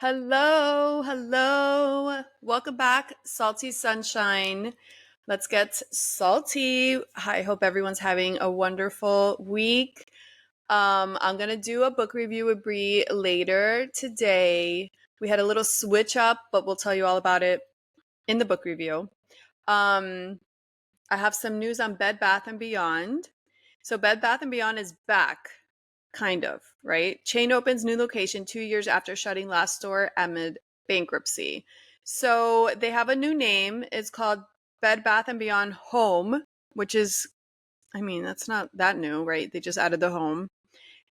Hello, hello. Welcome back, Salty Sunshine. Let's get salty. I hope everyone's having a wonderful week. I'm gonna do a book review with Bree later today. We had a little switch up, but we'll tell you all about it in the book review. Um, I have some news on Bed Bath and Beyond. So Bed Bath and Beyond is back, kind of, right? Chain opens new location 2 years after shutting last store amid bankruptcy. So they have a new name. It's called Bed Bath and Beyond Home, which is, I mean, that's not that new, right? They just added the home.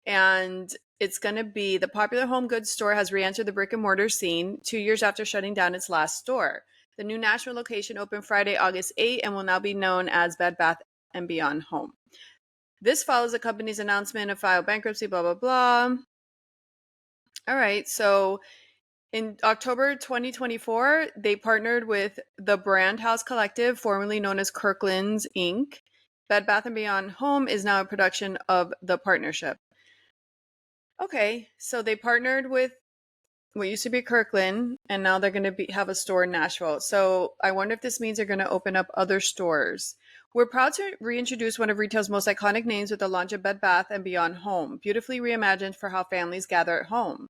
And it's going to be the popular home goods store has re-entered the brick and mortar scene 2 years after shutting down its last store. The new national location opened Friday, August 8th, and will now be known as Bed Bath and Beyond Home. This follows the company's announcement of file bankruptcy, blah, blah, blah. All right. So in October 2024, they partnered with the Brand House Collective, formerly known as Kirkland's Inc. Bed Bath & Beyond Home is now a production of the partnership. Okay. So they partnered with what used to be Kirkland, and now they're going to have a store in Nashville. So I wonder if this means they're going to open up other stores. We're proud to reintroduce one of retail's most iconic names with the launch of Bed Bath & Beyond Home, beautifully reimagined for how families gather at home.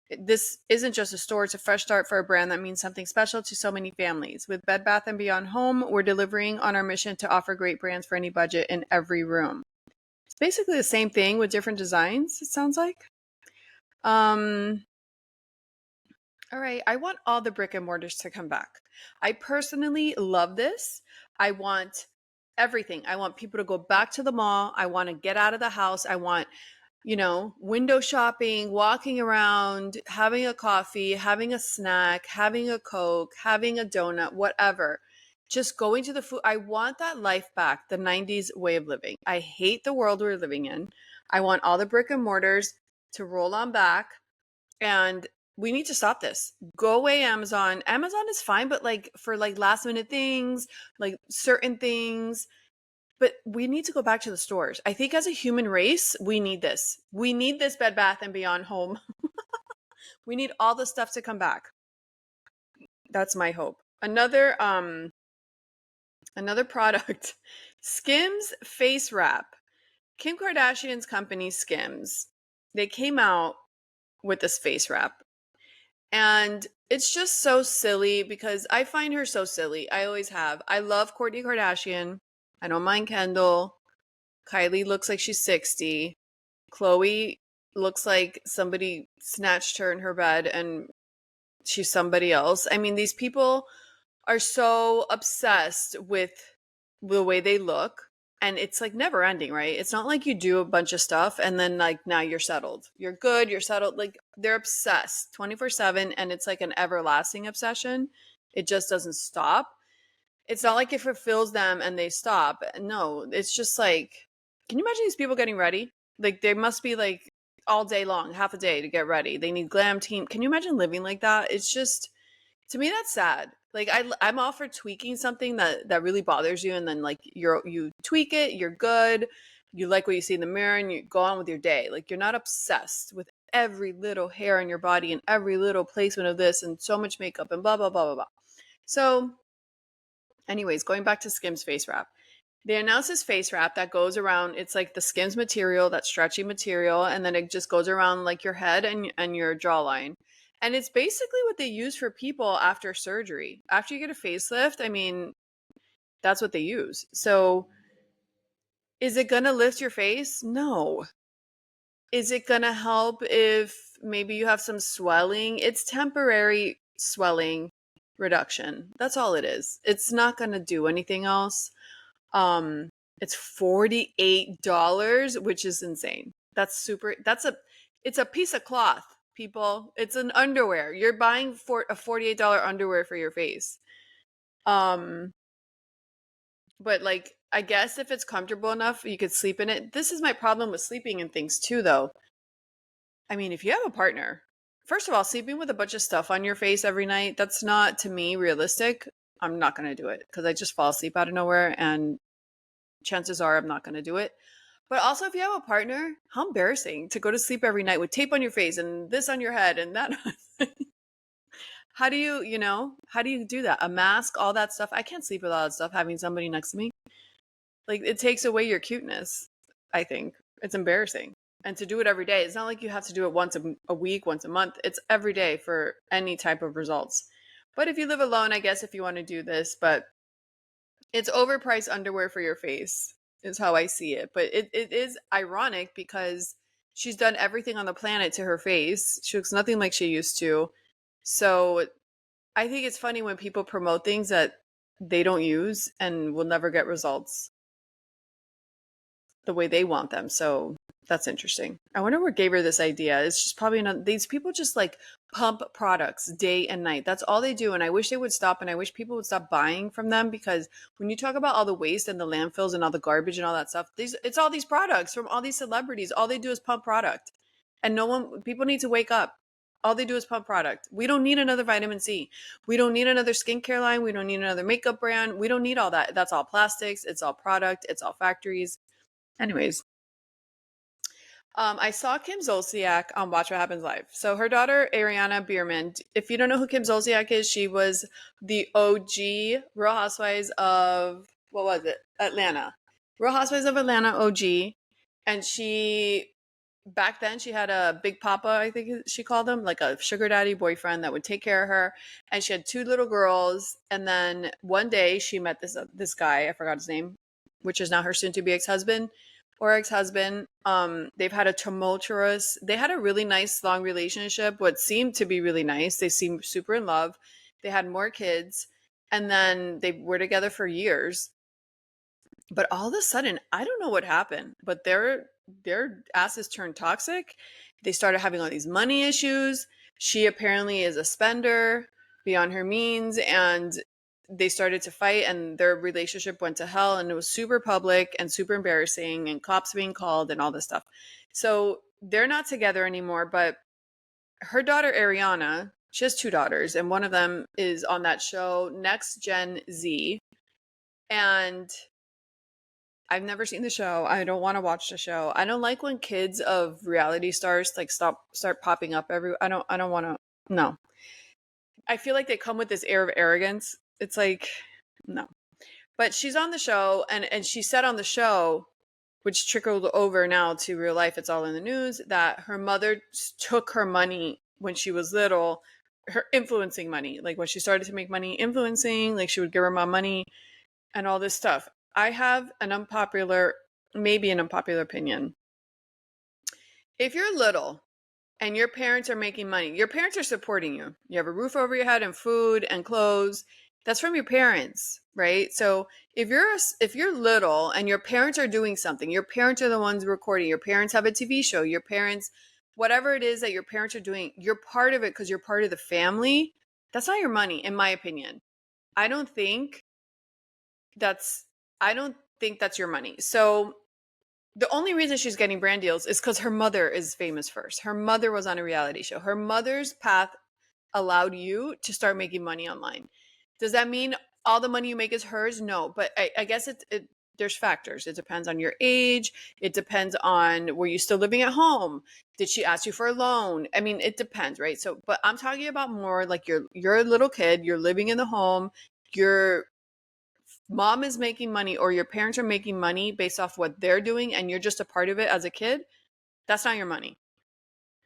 This isn't just a store, it's a fresh start for a brand that means something special to so many families. With Bed Bath & Beyond Home, we're delivering on our mission to offer great brands for any budget in every room. It's basically the same thing with different designs, it sounds like. All right, I want all the brick and mortars to come back. I personally love this. I want everything. I want people to go back to the mall. I want to get out of the house. I want, window shopping, walking around, having a coffee, having a snack, having a Coke, having a donut, whatever. Just going to the food. I want that life back, the 90s way of living. I hate the world we're living in. I want all the brick and mortars to roll on back, and we need to stop this. Go away, Amazon. Amazon is fine, but for last minute things, like certain things. But we need to go back to the stores. I think as a human race, we need this. We need this Bed Bath and Beyond Home. We need all the stuff to come back. That's my hope. Another product, Skims face wrap. Kim Kardashian's company Skims. They came out with this face wrap. And it's just so silly because I find her so silly. I always have. I love Kourtney Kardashian. I don't mind Kendall. Kylie looks like she's 60. Khloe looks like somebody snatched her in her bed and she's somebody else. I mean, these people are so obsessed with the way they look. And it's never ending, right? It's not like you do a bunch of stuff and then now you're settled. You're good, you're settled. They're obsessed 24/7, and it's like an everlasting obsession. It just doesn't stop. It's not like it fulfills them and they stop. No, it's just can you imagine these people getting ready? They must be all day long, half a day to get ready. They need glam team. Can you imagine living like that? It's just, to me, that's sad. I'm all for tweaking something that really bothers you, and then you tweak it, you're good, you like what you see in the mirror, and you go on with your day. You're not obsessed with every little hair on your body and every little placement of this and so much makeup and blah blah blah blah blah. So anyways, going back to Skims face wrap. They announced this face wrap that goes around. It's like the Skims material, that stretchy material, and then it just goes around your head and your jawline. And it's basically what they use for people after surgery. After you get a facelift, I mean, that's what they use. So is it going to lift your face? No. Is it going to help if maybe you have some swelling? It's temporary swelling reduction. That's all it is. It's not going to do anything else. It's $48, which is insane. It's a piece of cloth, people. It's an underwear. You're buying for a $48 underwear for your face. But I guess if it's comfortable enough, you could sleep in it. This is my problem with sleeping in things too, though. I mean, if you have a partner, first of all, sleeping with a bunch of stuff on your face every night, that's not, to me, realistic. I'm not going to do it because I just fall asleep out of nowhere, and chances are I'm not going to do it. But also, if you have a partner, how embarrassing to go to sleep every night with tape on your face and this on your head and that. How do you, how do you do that? A mask, all that stuff. I can't sleep with all that stuff having somebody next to me. Like, it takes away your cuteness, I think. It's embarrassing. And to do it every day, it's not like you have to do it once a week, once a month. It's every day for any type of results. But if you live alone, I guess if you want to do this, but it's overpriced underwear for your face, is how I see it. But it is ironic because she's done everything on the planet to her face. She looks nothing like she used to. So I think it's funny when people promote things that they don't use and will never get results the way they want them. So that's interesting. I wonder what gave her this idea. It's just probably not, these people just like pump products day and night. That's all they do. And I wish they would stop, and I wish people would stop buying from them, because when you talk about all the waste and the landfills and all the garbage and all that stuff, it's all these products from all these celebrities. All they do is pump product. And people need to wake up. All they do is pump product. We don't need another vitamin C. We don't need another skincare line. We don't need another makeup brand. We don't need all that. That's all plastics. It's all product. It's all factories. Anyways, I saw Kim Zolciak on Watch What Happens Live. So her daughter, Ariana Bierman, if you don't know who Kim Zolciak is, she was the OG Real Housewives of, what was it? Atlanta. Real Housewives of Atlanta OG. And back then she had a big papa, I think she called him, like a sugar daddy boyfriend that would take care of her. And she had 2 little girls. And then one day she met this guy, I forgot his name, which is now her soon-to-be ex-husband or ex-husband. They had a really nice long relationship, what seemed to be really nice. They seemed super in love. They had more kids, and then they were together for years. But all of a sudden, I don't know what happened, but their asses turned toxic. They started having all these money issues. She apparently is a spender beyond her means, and they started to fight, and their relationship went to hell, and it was super public and super embarrassing, and cops being called and all this stuff. So they're not together anymore. But her daughter Ariana, she has 2 daughters, and one of them is on that show Next Gen Z. And I've never seen the show. I don't want to watch the show. I don't like when kids of reality stars like start popping up I don't want to. No. I feel like they come with this air of arrogance. It's like, no. But she's on the show, and she said on the show, which trickled over now to real life, it's all in the news, that her mother took her money when she was little, her influencing money. Like when she started to make money influencing, like she would give her mom money and all this stuff. I have maybe an unpopular opinion. If you're little and your parents are making money, your parents are supporting you. You have a roof over your head and food and clothes. That's from your parents, right? So if you're little and your parents are doing something, your parents are the ones recording, your parents have a TV show, your parents, whatever it is that your parents are doing, you're part of it because you're part of the family. That's not your money, in my opinion. I don't think that's your money. So the only reason she's getting brand deals is because her mother is famous first. Her mother was on a reality show. Her mother's path allowed you to start making money online. Does that mean all the money you make is hers? No, but I guess there's factors. It depends on your age. It depends on, were you still living at home? Did she ask you for a loan? I mean, it depends, right? So, but I'm talking about more like you're a little kid, you're living in the home, your mom is making money or your parents are making money based off what they're doing, and you're just a part of it as a kid. That's not your money,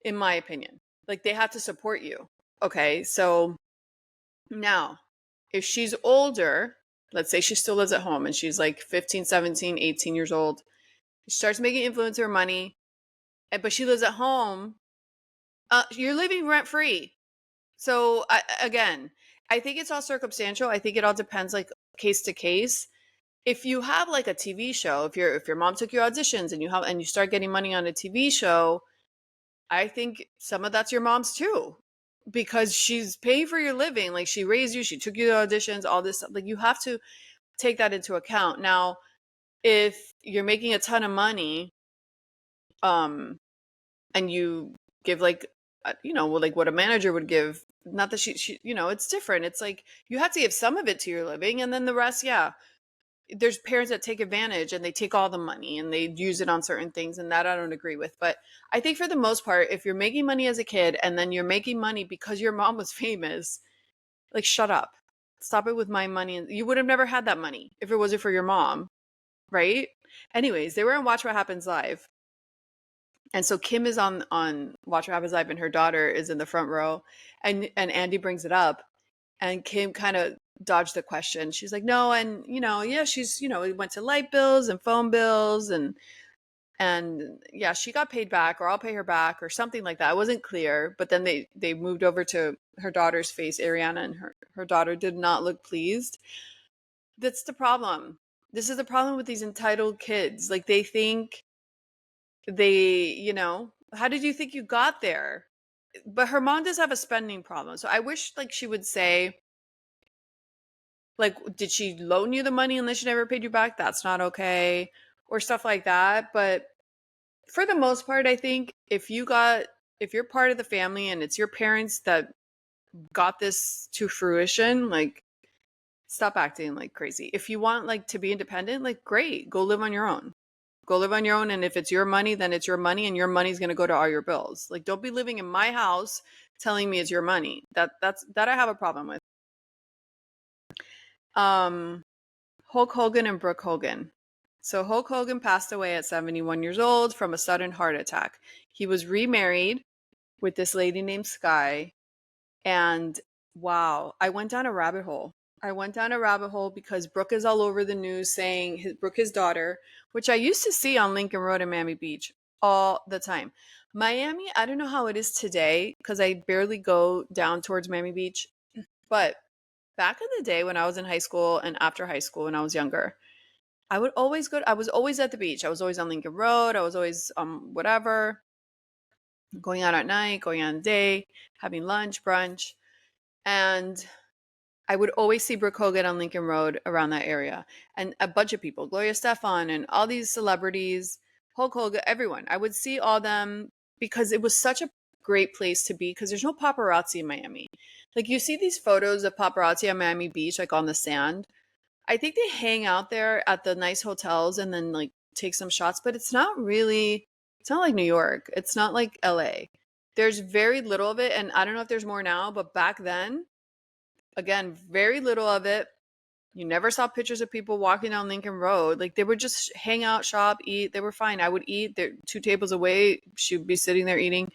in my opinion. Like, they have to support you. Okay, so now, if she's older, let's say she still lives at home and she's like 15, 17, 18 years old. She starts making influencer money, but she lives at home. You're living rent free. So again, I think it's all circumstantial. I think it all depends, like case to case. If you have like a TV show, if your mom took your auditions and you start getting money on a TV show, I think some of that's your mom's too, because she's paying for your living. Like, she raised you, she took you to auditions, all this stuff. Like, you have to take that into account. Now, if you're making a ton of money, and you give like, like what a manager would give, not that she, it's different. It's like, you have to give some of it to your living, and then the rest, yeah. there's parents that take advantage and they take all the money and they use it on certain things, and that I don't agree with. But I think for the most part, if you're making money as a kid and then you're making money because your mom was famous, like, shut up. Stop it with my money. You would have never had that money if it wasn't for your mom, right? Anyways, they were on Watch What Happens Live. And so Kim is on Watch What Happens Live, and her daughter is in the front row, and Andy brings it up, and Kim kind of dodged the question. She's like, no, and yeah, she's we went to light bills and phone bills, and yeah, she got paid back, or I'll pay her back, or something like that. It wasn't clear, but then they moved over to her daughter's face, Ariana, and her daughter did not look pleased. That's the problem. This is the problem with these entitled kids. Like, they think how did you think you got there? But her mom does have a spending problem. So I wish, like, she would say, like, did she loan you the money and then she never paid you back? That's not okay, or stuff like that. But for the most part, I think if you're part of the family and it's your parents that got this to fruition, like, stop acting like crazy. If you want, like, to be independent, like, great, go live on your own. Go live on your own, and if it's your money, then it's your money, and your money's going to go to all your bills. Like, don't be living in my house telling me it's your money. That I have a problem with. Hulk Hogan and Brooke Hogan. So Hulk Hogan passed away at 71 years old from a sudden heart attack. He was remarried with this lady named Sky, and wow, I went down a rabbit hole. Because Brooke is all over the news saying Brooke, his daughter, which I used to see on Lincoln Road in Miami Beach all the time. Miami, I don't know how it is today because I barely go down towards Miami Beach. But back in the day when I was in high school and after high school when I was younger, I was always at the beach. I was always on Lincoln Road. I was always whatever, going out at night, going on a day, having lunch, brunch. And I would always see Brooke Hogan on Lincoln Road around that area, and a bunch of people, Gloria Stefan and all these celebrities, Hulk Hogan, everyone. I would see all them because it was such a great place to be because there's no paparazzi in Miami. Like, you see these photos of paparazzi on Miami Beach, like on the sand. I think they hang out there at the nice hotels and then, like, take some shots, but it's not like New York. It's not like LA. There's very little of it, and I don't know if there's more now, but back then, again, very little of it. You never saw pictures of people walking down Lincoln Road. Like, they would just hang out, shop, eat. They were fine. I would eat. They're 2 tables away. She'd be sitting there eating.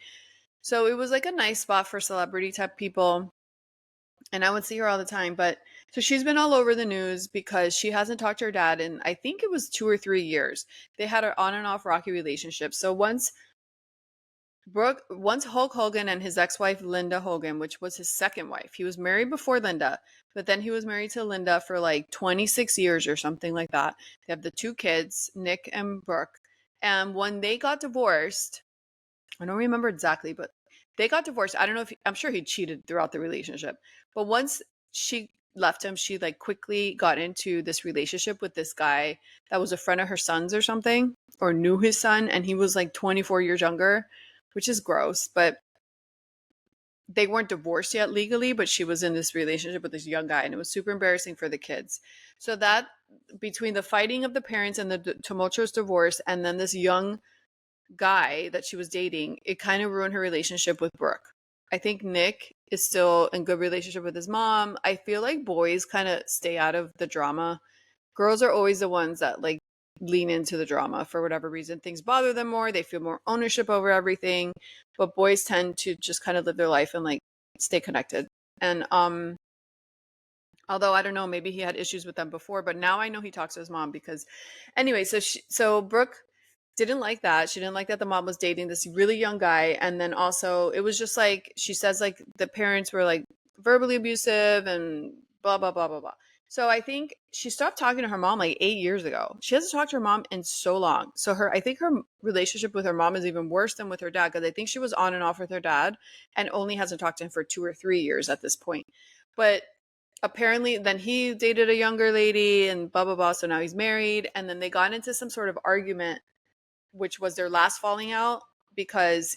So it was like a nice spot for celebrity type people. And I would see her all the time. But so she's been all over the news because she hasn't talked to her dad in, I think it was 2 or 3 years. They had an on and off rocky relationship. So once Hulk Hogan and his ex-wife Linda Hogan, which was his second wife. He was married before Linda, but then he was married to Linda for like 26 years or something like that. They have the 2 kids, Nick and Brooke. And when they got divorced, I don't remember exactly, but they got divorced. I don't know I'm sure he cheated throughout the relationship. But once she left him, she, like, quickly got into this relationship with this guy that was a friend of her son's or something, or knew his son, and he was like 24 years younger, which is gross. But they weren't divorced yet legally, but she was in this relationship with this young guy, and it was super embarrassing for the kids. So that, between the fighting of the parents and the tumultuous divorce, and then this young guy that she was dating, it kind of ruined her relationship with Brooke. I think Nick is still in good relationship with his mom. I feel like boys kind of stay out of the drama. Girls are always the ones that, like, lean into the drama for whatever reason. Things bother them more. They feel more ownership over everything. But boys tend to just kind of live their life and, like, stay connected. And although I don't know, maybe he had issues with them before, but now I know he talks to his mom because, anyway, so Brooke didn't like that. She didn't like that the mom was dating this really young guy. And then also it was just like, she says, like, the parents were, like, verbally abusive and blah, blah, blah, blah, blah. So I think she stopped talking to her mom like 8 years ago. She hasn't talked to her mom in so long. So I think her relationship with her mom is even worse than with her dad, because I think she was on and off with her dad and only hasn't talked to him for 2 or 3 years at this point. But apparently then he dated a younger lady and blah, blah, blah. So now he's married. And then they got into some sort of argument, which was their last falling out, because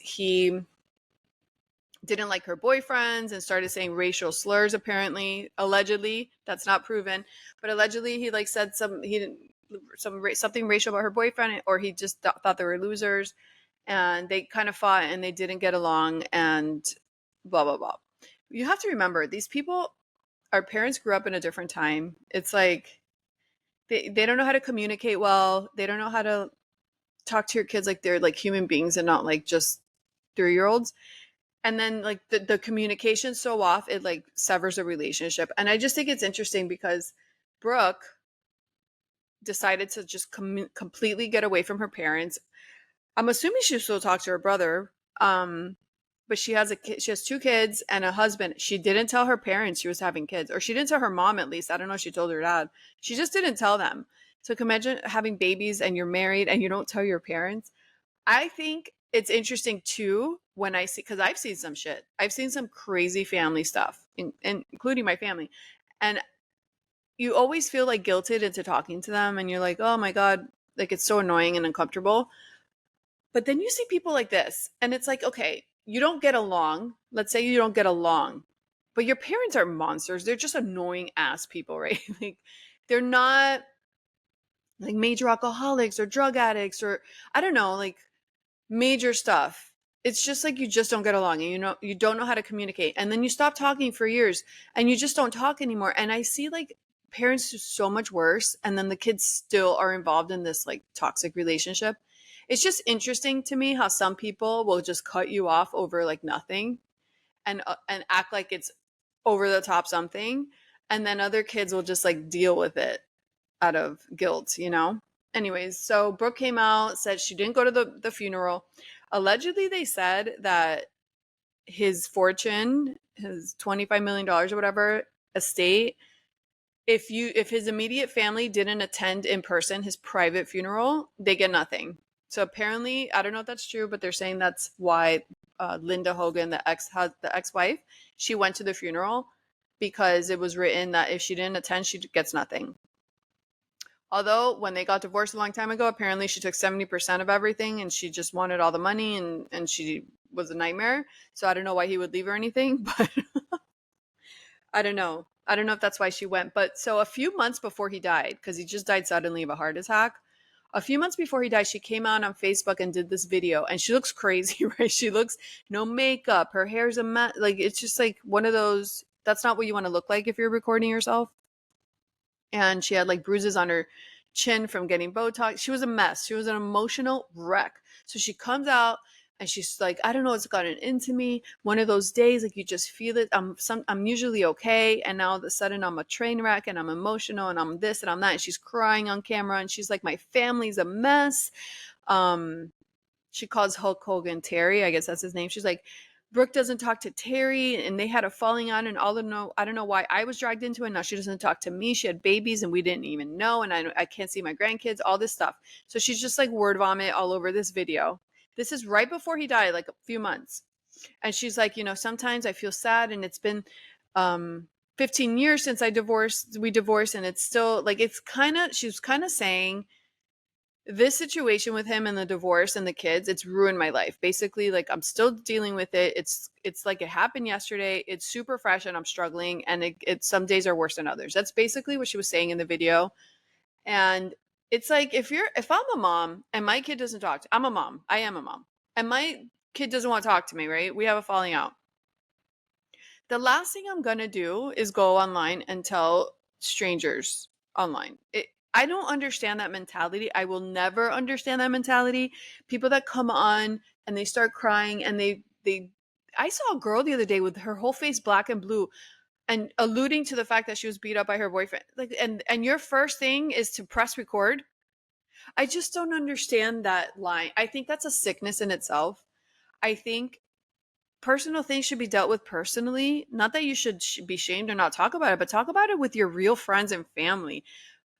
didn't like her boyfriends and started saying racial slurs. Apparently, allegedly, that's not proven, but allegedly he like said something racial about her boyfriend, or he just thought they were losers, and they kind of fought and they didn't get along, and blah blah blah. You have to remember, these people, our parents grew up in a different time. It's like they don't know how to communicate well. They don't know how to talk to your kids like they're like human beings and not like just 3-year-olds. And then like the communication's so off, it like severs a relationship. And I just think it's interesting because Brooke decided to just completely get away from her parents. I'm assuming she still talks to her brother. But she has she has 2 kids and a husband. She didn't tell her parents she was having kids, or she didn't tell her mom, at least. I don't know if she told her dad. She just didn't tell them. So can imagine having babies and you're married and you don't tell your parents. I think it's interesting too when I see, because I've seen some shit. I've seen some crazy family stuff, including my family. And you always feel like guilted into talking to them, and you're like, oh my God, like it's so annoying and uncomfortable. But then you see people like this, and it's like, okay, you don't get along. Let's say you don't get along, but your parents are monsters. They're just annoying ass people, right? Like, they're not like major alcoholics or drug addicts or I don't know, like major stuff. It's just like you just don't get along, and you don't know how to communicate. And then you stop talking for years and you just don't talk anymore. And I see like parents do so much worse, and then the kids still are involved in this like toxic relationship. It's just interesting to me how some people will just cut you off over like nothing, and act like it's over the top something, and then other kids will just like deal with it out of guilt, you know? Anyways, so Brooke came out, said she didn't go to the funeral. Allegedly, they said that his fortune, his $25 million or whatever estate, if his immediate family didn't attend in person his private funeral, they get nothing. So apparently, I don't know if that's true, but they're saying that's why Linda Hogan, the ex-wife, she went to the funeral, because it was written that if she didn't attend, she gets nothing. Although when they got divorced a long time ago, apparently she took 70% of everything, and she just wanted all the money, and she was a nightmare. So I don't know why he would leave her anything, but I don't know. I don't know if that's why she went. But so a few months before he died, because he just died suddenly of a heart attack, a few months before he died, she came out on Facebook and did this video, and she looks crazy, right? She looks no makeup. Her hair's a mess. Like, it's just like one of those, that's not what you want to look like if you're recording yourself. And she had like bruises on her chin from getting Botox. She was a mess. She was an emotional wreck. So she comes out and she's like, I don't know what's gotten into me. One of those days, like you just feel it. I'm usually okay, and now all of a sudden I'm a train wreck, and I'm emotional, and I'm this and I'm that. And she's crying on camera, and she's like, my family's a mess. She calls Hulk Hogan Terry. I guess that's his name. She's like, Brooke doesn't talk to Terry, and they had a falling out, and I don't know why I was dragged into it. Now she doesn't talk to me. She had babies and we didn't even know, and I can't see my grandkids, all this stuff. So she's just like word vomit all over this video. This is right before he died, like a few months. And she's like, sometimes I feel sad, and it's been 15 years since we divorced, and it's still like, she was kind of saying, this situation with him and the divorce and the kids, it's ruined my life. Basically, like, I'm still dealing with it. It's like it happened yesterday. It's super fresh, and I'm struggling, and it some days are worse than others. That's basically what she was saying in the video. And it's like, if I'm a mom and my kid doesn't talk I'm a mom. I am a mom. And my kid doesn't want to talk to me, right? We have a falling out. The last thing I'm going to do is go online and tell strangers online. I don't understand that mentality. I will never understand that mentality. People that come on and they start crying, and I saw a girl the other day with her whole face black and blue, and alluding to the fact that she was beat up by her boyfriend. Like, and your first thing is to press record. I just don't understand that line. I think that's a sickness in itself. I think personal things should be dealt with personally. Not that you should be shamed or not talk about it, but talk about it with your real friends and family.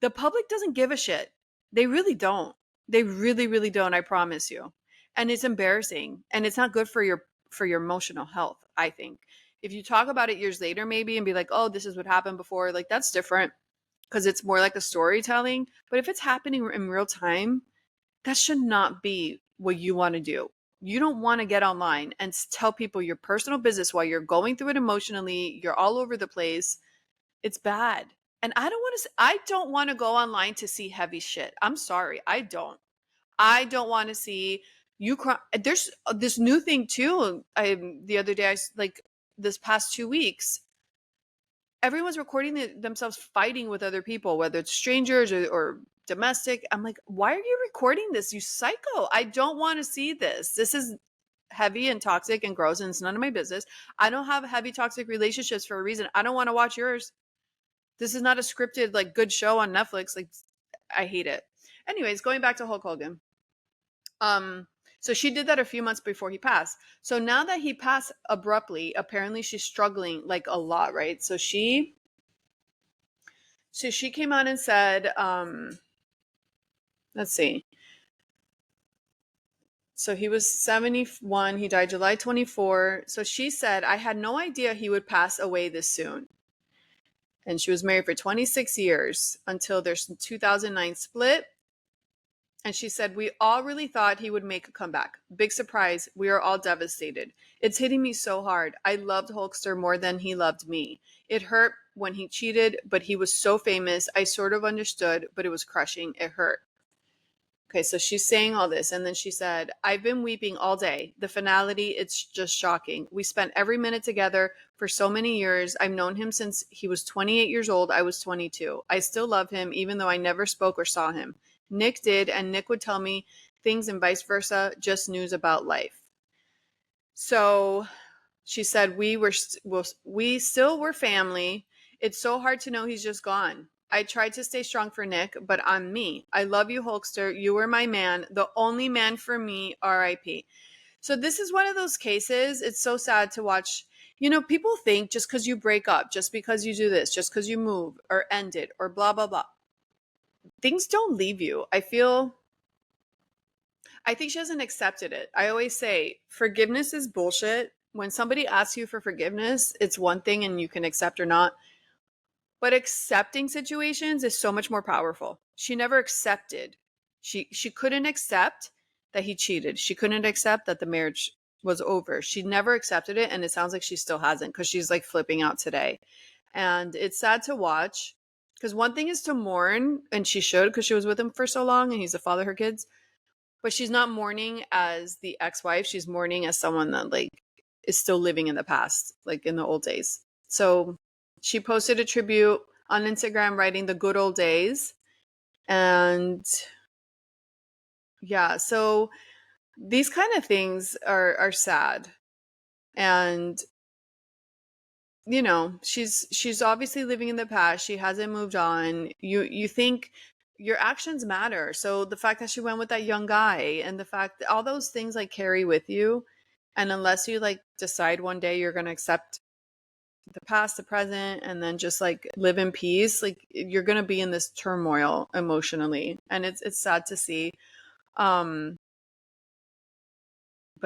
The public doesn't give a shit. They really don't. They really, really don't. I promise you. And it's embarrassing, and it's not good for your emotional health. I think if you talk about it years later, maybe, and be like, oh, this is what happened before, like, that's different, because it's more like a storytelling. But if it's happening in real time, that should not be what you want to do. You don't want to get online and tell people your personal business while you're going through it emotionally. You're all over the place. It's bad. And I don't want to go online to see heavy shit. I'm sorry. I don't want to see you cry. There's this new thing too. The other day, like this past 2 weeks, everyone's recording themselves fighting with other people, whether it's strangers or domestic. I'm like, why are you recording this? You psycho. I don't want to see this. This is heavy and toxic and gross, and it's none of my business. I don't have heavy toxic relationships for a reason. I don't want to watch yours. This is not a scripted, like, good show on Netflix. Like, I hate it. Anyways, going back to Hulk Hogan. So she did that a few months before he passed. So now that he passed abruptly, apparently she's struggling like a lot, right? So she came out and said, let's see. So he was 71, he died July 24. So she said, I had no idea he would pass away this soon. And she was married for 26 years until their 2009 split. And she said, we all really thought he would make a comeback. Big surprise. We are all devastated. It's hitting me so hard. I loved Hulkster more than he loved me. It hurt when he cheated, but he was so famous. I sort of understood, but it was crushing. It hurt. Okay, so she's saying all this. And then she said, I've been weeping all day. The finality, it's just shocking. We spent every minute together for so many years. I've known him since he was 28 years old. I was 22. I still love him, even though I never spoke or saw him. Nick did, and Nick would tell me things and vice versa, just news about life. So she said, we still were family. It's so hard to know he's just gone. I tried to stay strong for Nick, but I'm me. I love you, Hulkster. You were my man, the only man for me, RIP. So this is one of those cases. It's so sad to watch. You know, people think just because you break up, just because you do this, just because you move or end it or blah, blah, blah, things don't leave you. I think she hasn't accepted it. I always say forgiveness is bullshit. When somebody asks you for forgiveness, it's one thing and you can accept or not. But accepting situations is so much more powerful. She never accepted. She couldn't accept that he cheated. She couldn't accept that the marriage was over. She never accepted it, and it sounds like she still hasn't, because she's like flipping out today. And it's sad to watch, because one thing is to mourn, and she should, because she was with him for so long and he's the father of her kids. But she's not mourning as the ex-wife. She's mourning as someone that like is still living in the past, like in the old days. So she posted a tribute on Instagram writing the good old days. And yeah, so these kind of things are sad. And you know, she's obviously living in the past. She hasn't moved on. You think your actions matter. So the fact that she went with that young guy, and the fact that all those things like carry with you, and unless you like decide one day you're going to accept the past, the present, and then just like live in peace, like you're going to be in this turmoil emotionally, and it's sad to see. But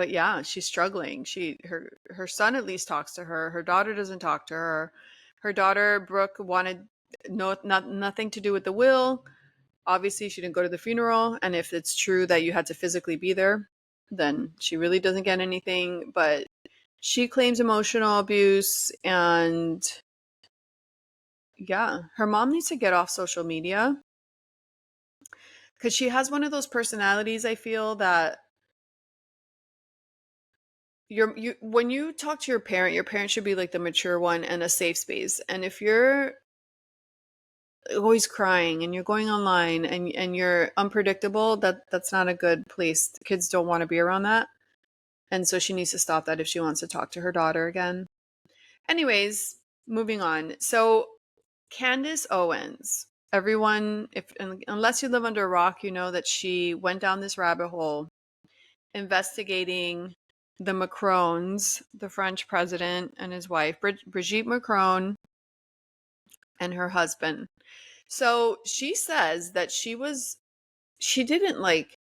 yeah, she's struggling. Her son at least talks to her. Her daughter doesn't talk to her. Her daughter Brooke wanted nothing to do with the will. Obviously, she didn't go to the funeral, and if it's true that you had to physically be there, then she really doesn't get anything. But she claims emotional abuse, and yeah, her mom needs to get off social media, because she has one of those personalities, I feel, that when you talk to your parent should be like the mature one and a safe space. And if you're always crying and you're going online and you're unpredictable, that's not a good place. Kids don't want to be around that. And so she needs to stop that if she wants to talk to her daughter again. Anyways, moving on. So Candace Owens, everyone, unless you live under a rock, you know that she went down this rabbit hole investigating the Macrons, the French president and his wife, Brigitte Macron, and her husband. So she says that she didn't like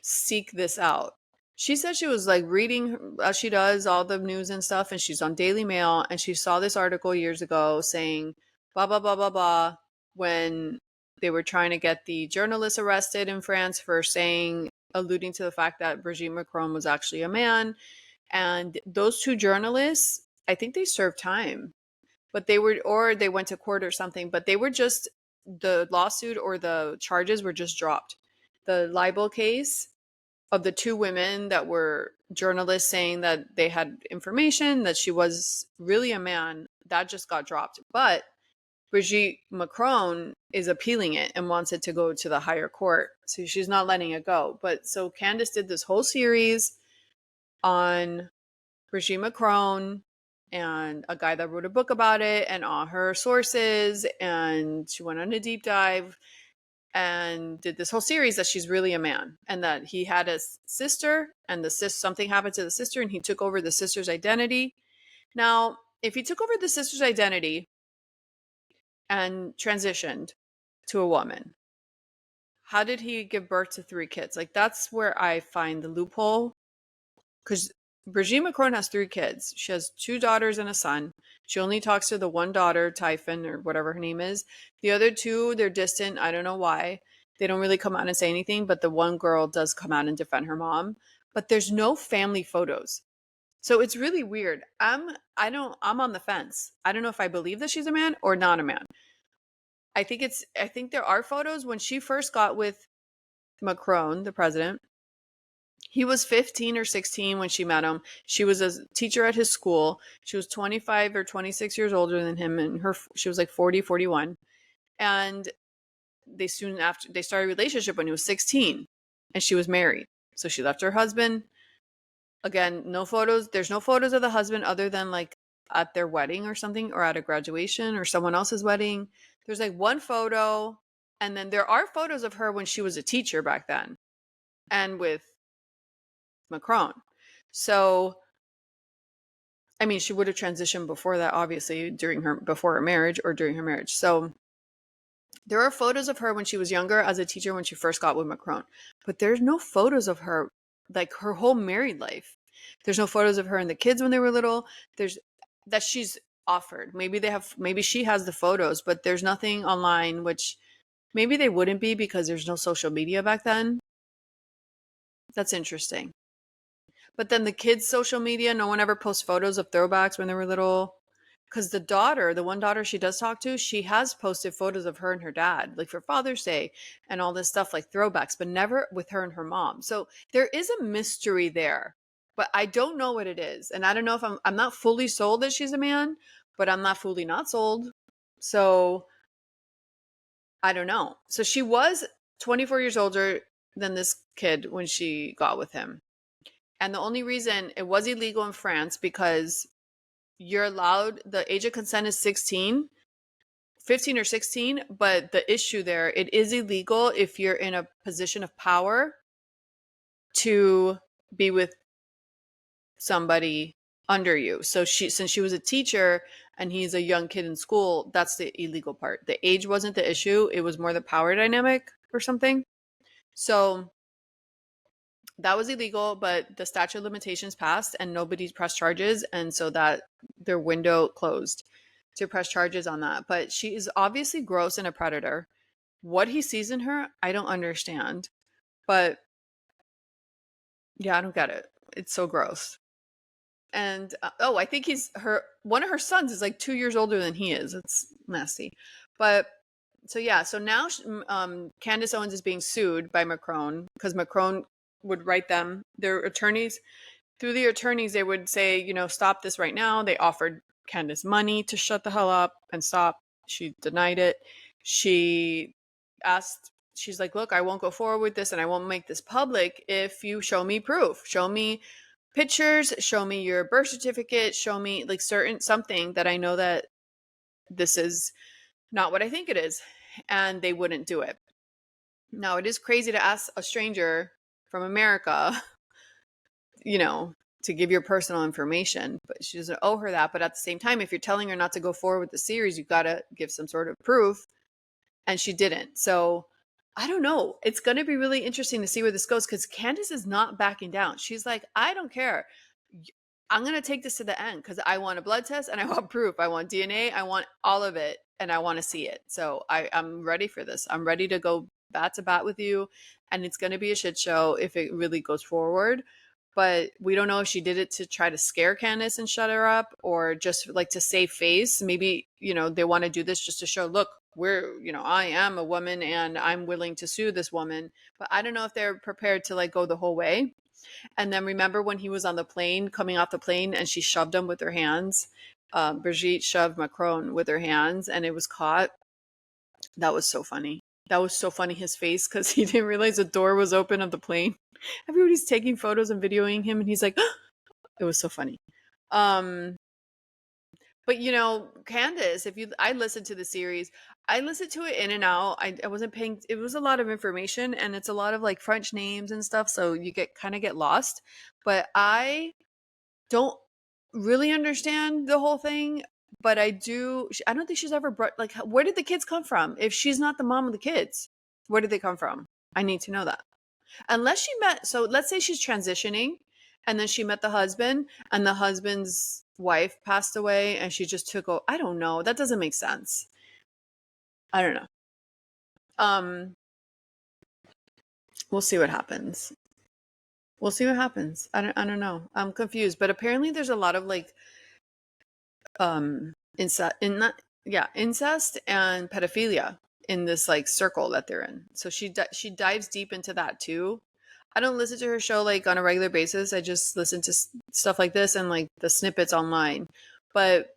seek this out. She said she was like reading, as she does, all the news and stuff, and she's on Daily Mail, and she saw this article years ago saying blah, blah, blah, blah, blah, when they were trying to get the journalist arrested in France for saying alluding to the fact that Brigitte Macron was actually a man. And those two journalists, I think they served time, but they went to court or something, but they were just, the lawsuit or the charges were just dropped. The libel case of the two women that were journalists saying that they had information that she was really a man, that just got dropped. But Brigitte Macron is appealing it and wants it to go to the higher court. So she's not letting it go. But so Candace did this whole series on Brigitte Macron and a guy that wrote a book about it and all her sources. And she went on a deep dive and did this whole series that she's really a man and that he had a sister and something happened to the sister and he took over the sister's identity. Now, if he took over the sister's identity and transitioned to a woman, how did he give birth to 3 kids? Like, that's where I find the loophole, because Brigitte Macron has 3 kids. She has 2 daughters and a son. She only talks to the one daughter, Typhon, or whatever her name is. The other 2, they're distant. I don't know why. They don't really come out and say anything, but the one girl does come out and defend her mom. But there's no family photos. So it's really weird. I'm on the fence. I don't know if I believe that she's a man or not a man. I think there are photos when she first got with Macron, the president. He was 15 or 16 when she met him. She was a teacher at his school. She was 25 or 26 years older than him, and she was like 40, 41. And they started a relationship when he was 16, and she was married. So she left her husband. Again, no photos. There's no photos of the husband other than like at their wedding or something, or at a graduation or someone else's wedding. There's like one photo, and then there are photos of her when she was a teacher back then and with Macron. So, I mean, she would have transitioned before that, obviously, before her marriage or during her marriage. So there are photos of her when she was younger as a teacher when she first got with Macron, but there's no photos of her, like her whole married life. There's no photos of her and the kids when they were little. There's that she's offered. Maybe she has the photos, but there's nothing online, which maybe they wouldn't be because there's no social media back then. That's interesting. But then the kids' social media, no one ever posts photos of throwbacks when they were little. Because the one daughter she does talk to, she has posted photos of her and her dad, like for Father's Day and all this stuff, like throwbacks, but never with her and her mom. So there is a mystery there, but I don't know what it is. And I don't know if I'm not fully sold that she's a man, but I'm not fully not sold. So I don't know. So she was 24 years older than this kid when she got with him. And the only reason it was illegal in France because you're allowed, the age of consent is 15 or 16, but the issue there, it is illegal if you're in a position of power to be with somebody under you. So since she was a teacher and he's a young kid in school, that's the illegal part. The age wasn't the issue. It was more the power dynamic or something. So that was illegal, but the statute of limitations passed and nobody's pressed charges. And so that their window closed to press charges on that. But she is obviously gross and a predator. What he sees in her, I don't understand. But yeah, I don't get it. It's so gross. And I think one of her sons is like 2 years older than he is. It's nasty. But so yeah, so now Candace Owens is being sued by Macron because Macron would write them, their attorneys, through the attorneys, they would say, stop this right now. They offered Candace money to shut the hell up and stop. She denied it. She's like, look, I won't go forward with this and I won't make this public if you show me proof. Show me pictures, show me your birth certificate, show me like something that I know that this is not what I think it is. And they wouldn't do it. Now, it is crazy to ask a stranger from America, to give your personal information, but she doesn't owe her that. But at the same time, if you're telling her not to go forward with the series, you've got to give some sort of proof. And she didn't. So I don't know. It's going to be really interesting to see where this goes because Candace is not backing down. She's like, I don't care. I'm going to take this to the end because I want a blood test and I want proof. I want DNA. I want all of it and I want to see it. So I'm ready for this. I'm ready to go bat to bat with you, and it's going to be a shit show if it really goes forward. But we don't know if she did it to try to scare Candace and shut her up, or just like to save face. Maybe, they want to do this just to show, look, I am a woman and I'm willing to sue this woman. But I don't know if they're prepared to like go the whole way. And then remember when he was on the plane, coming off the plane, and she shoved him with her hands. Brigitte shoved Macron with her hands, and it was caught. That was so funny. That was so funny, his face, because he didn't realize the door was open of the plane. Everybody's taking photos and videoing him, and he's like, it was so funny. But Candace, I listened to the series, I listened to it in and out. I wasn't paying. It was a lot of information, and it's a lot of like French names and stuff, so you get lost. But I don't really understand the whole thing. But I do. I don't think she's ever brought, like, where did the kids come from? If she's not the mom of the kids, where did they come from? I need to know that. Unless she met, so let's say she's transitioning, and then she met the husband, and the husband's wife passed away, and she just took over. I don't know. That doesn't make sense. I don't know. We'll see what happens. We'll see what happens. I don't know. I'm confused, but apparently there's a lot of like incest and pedophilia in this like circle that they're in. So she dives deep into that too. I don't listen to her show like on a regular basis. I just listen to stuff like this and like the snippets online. But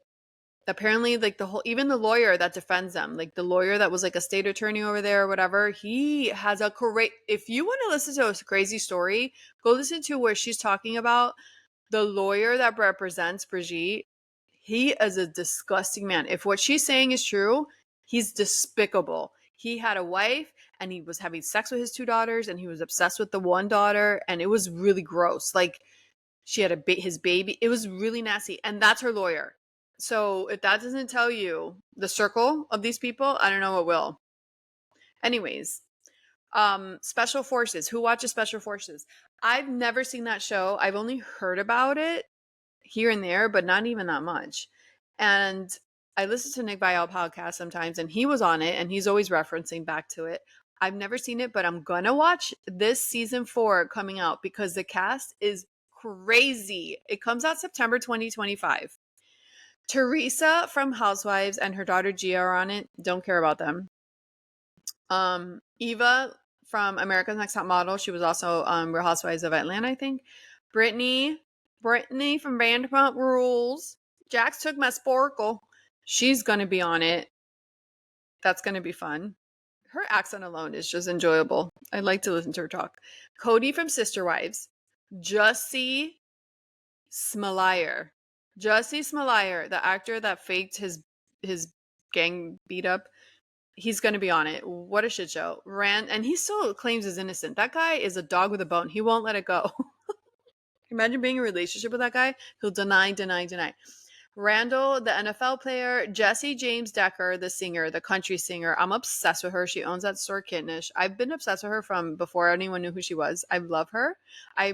apparently like even the lawyer that defends them, like the lawyer that was like a state attorney over there or whatever, he has a great, if you want to listen to a crazy story, go listen to where she's talking about the lawyer that represents Brigitte. He is a disgusting man. If what she's saying is true, he's despicable. He had a wife and he was having sex with his 2 daughters, and he was obsessed with the one daughter, and it was really gross. Like, she had his baby. It was really nasty, and that's her lawyer. So if that doesn't tell you the circle of these people, I don't know what will. Anyways, Special Forces. Who watches Special Forces? I've never seen that show. I've only heard about it here and there, but not even that much. And I listen to Nick Viall podcast sometimes, and he was on it, and he's always referencing back to it. I've never seen it, but I'm gonna watch this season 4 coming out because the cast is crazy. It comes out September 2025. Teresa from Housewives and her daughter Gia are on it. Don't care about them. Eva from America's Next Top Model. She was also on Real Housewives of Atlanta, I think. Brittany from Vanderpump Rules. Jax took my sporkle. She's going to be on it. That's going to be fun. Her accent alone is just enjoyable. I like to listen to her talk. Cody from Sister Wives. Jussie Smollett. The actor that faked his gang beat up. He's going to be on it. What a shit show. And he still claims he's innocent. That guy is a dog with a bone. He won't let it go. Imagine being in a relationship with that guy. He'll deny. Randall, the NFL player. Jessie James Decker, the singer, the country singer. I'm obsessed with her. She owns that store, Kittenish. I've been obsessed with her from before anyone knew who she was. I love her. I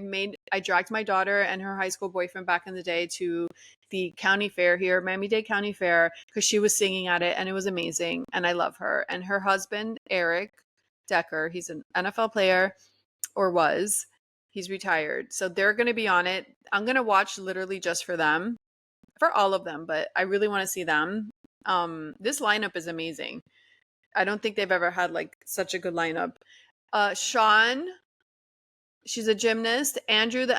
dragged my daughter and her high school boyfriend back in the day to the county fair here, Miami-Dade County Fair, because she was singing at it, and it was amazing. And I love her. And her husband, Eric Decker, he's an NFL player, or was. He's retired. So they're going to be on it. I'm going to watch literally just for them. For all of them, but I really want to see them. This lineup is amazing. I don't think they've ever had like such a good lineup. Sean, she's a gymnast. Andrew, the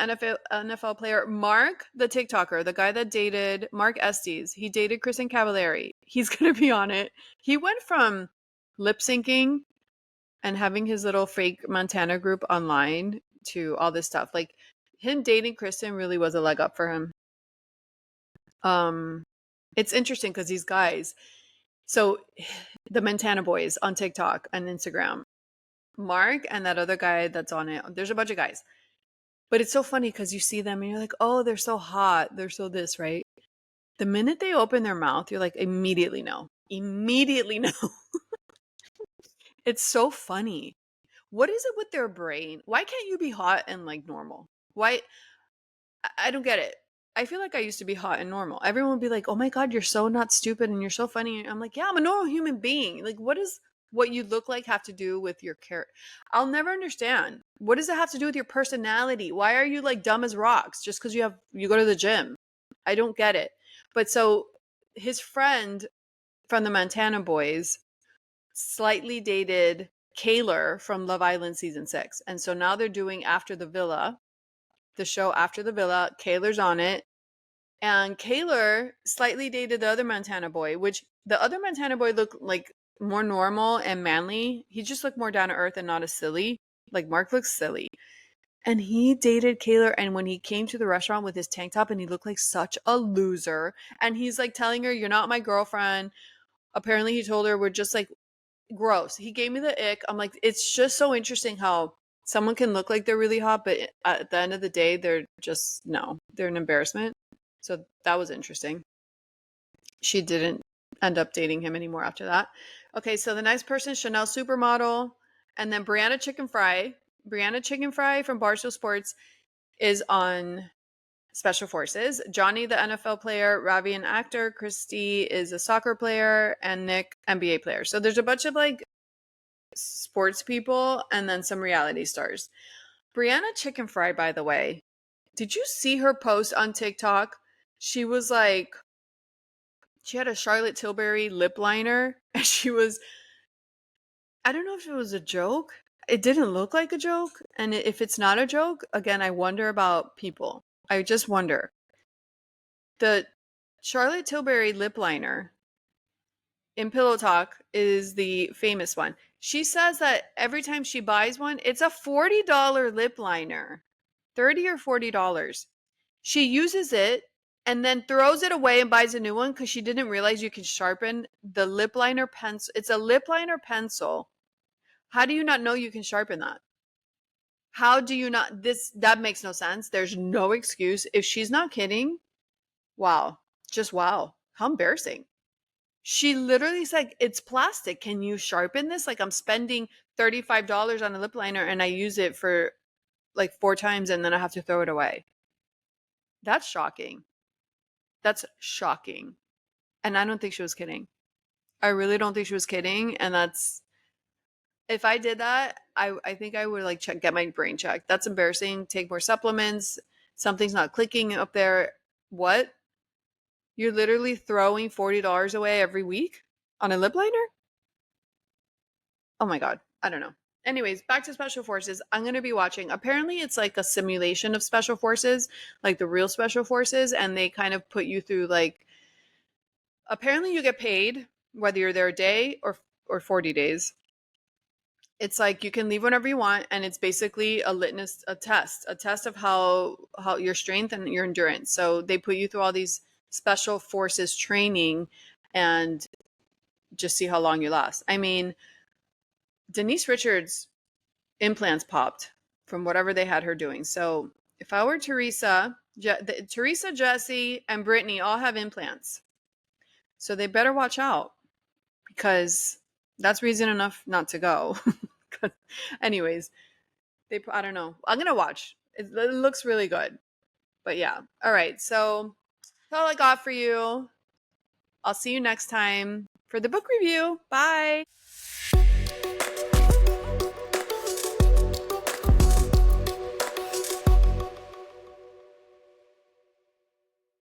NFL player. Mark, the TikToker, the guy that dated Mark Estes. He dated Kristen Cavallari. He's going to be on it. He went from lip syncing and having his little fake Montana group online to all this stuff. Like, him dating Kristen really was a leg up for him. It's interesting because these guys, so the Montana boys on TikTok and Instagram, Mark and that other guy that's on it, there's a bunch of guys, but it's so funny because you see them and you're like, oh, they're so hot, they're so this, right? The minute they open their mouth, you're like, immediately no. It's so funny. What is it with their brain? Why can't you be hot and like normal? Why? I don't get it. I feel like I used to be hot and normal. Everyone would be like, oh my God, you're so not stupid and you're so funny. I'm like, yeah, I'm a normal human being. Like, what is what you look like have to do with your character? I'll never understand. What does it have to do with your personality? Why are you like dumb as rocks just because you go to the gym? I don't get it. But so his friend from the Montana Boys slightly dated Kaylor from Love Island season 6. And so now they're doing After the Villa, the show After the Villa. Kaylor's on it. And Kaylor slightly dated the other Montana boy, which the other Montana boy looked like more normal and manly. He just looked more down to earth and not as silly. Like Mark looks silly. And he dated Kaylor. And when he came to the restaurant with his tank top and he looked like such a loser. And he's like telling her, "You're not my girlfriend." Apparently he told her, "We're just like gross." He gave me the ick. I'm like, it's just so interesting how someone can look like they're really hot, but at the end of the day, they're just, no, they're an embarrassment. So that was interesting. She didn't end up dating him anymore after that. Okay, so the next person, Chanel Supermodel, and then Brianna Chicken Fry. Brianna Chicken Fry from Barstool Sports is on Special Forces. Johnny, the NFL player, Ravi, an actor, Christy is a soccer player, and Nick, NBA player. So there's a bunch of like sports people and then some reality stars. Brianna Chicken Fry, by the way, did you see her post on TikTok? She was like, she had a Charlotte Tilbury lip liner, and she was, I don't know if it was a joke. It didn't look like a joke. And if it's not a joke, again, I wonder about people. I just wonder. The Charlotte Tilbury lip liner in Pillow Talk is the famous one. She says that every time she buys one, it's a $40 lip liner, $30 or $40. She uses it and then throws it away and buys a new one because she didn't realize you can sharpen the lip liner pencil. It's a lip liner pencil. How do you not know you can sharpen that? How do you not? That makes no sense. There's no excuse. If she's not kidding, wow. Just wow. How embarrassing. She literally said, "It's plastic. Can you sharpen this?" Like, I'm spending $35 on a lip liner and I use it for like 4 times and then I have to throw it away. That's shocking. That's shocking. And I don't think she was kidding. I really don't think she was kidding. And that's, if I did that, I think I would like get my brain checked. That's embarrassing. Take more supplements. Something's not clicking up there. What? You're literally throwing $40 away every week on a lip liner? Oh my God. I don't know. Anyways, back to Special Forces. I'm going to be watching. Apparently, it's like a simulation of Special Forces, like the real Special Forces. And they kind of put you through like, apparently you get paid whether you're there a day or 40 days. It's like you can leave whenever you want, and it's basically a litmus, a test of how your strength and your endurance. So they put you through all these Special Forces training and just see how long you last. I mean, Denise Richards' implants popped from whatever they had her doing. So if I were Teresa, Teresa, Jesse, and Brittany all have implants. So they better watch out because that's reason enough not to go. Anyways, I don't know. I'm going to watch. It looks really good. But yeah. All right. So that's all I got for you. I'll see you next time for the book review. Bye.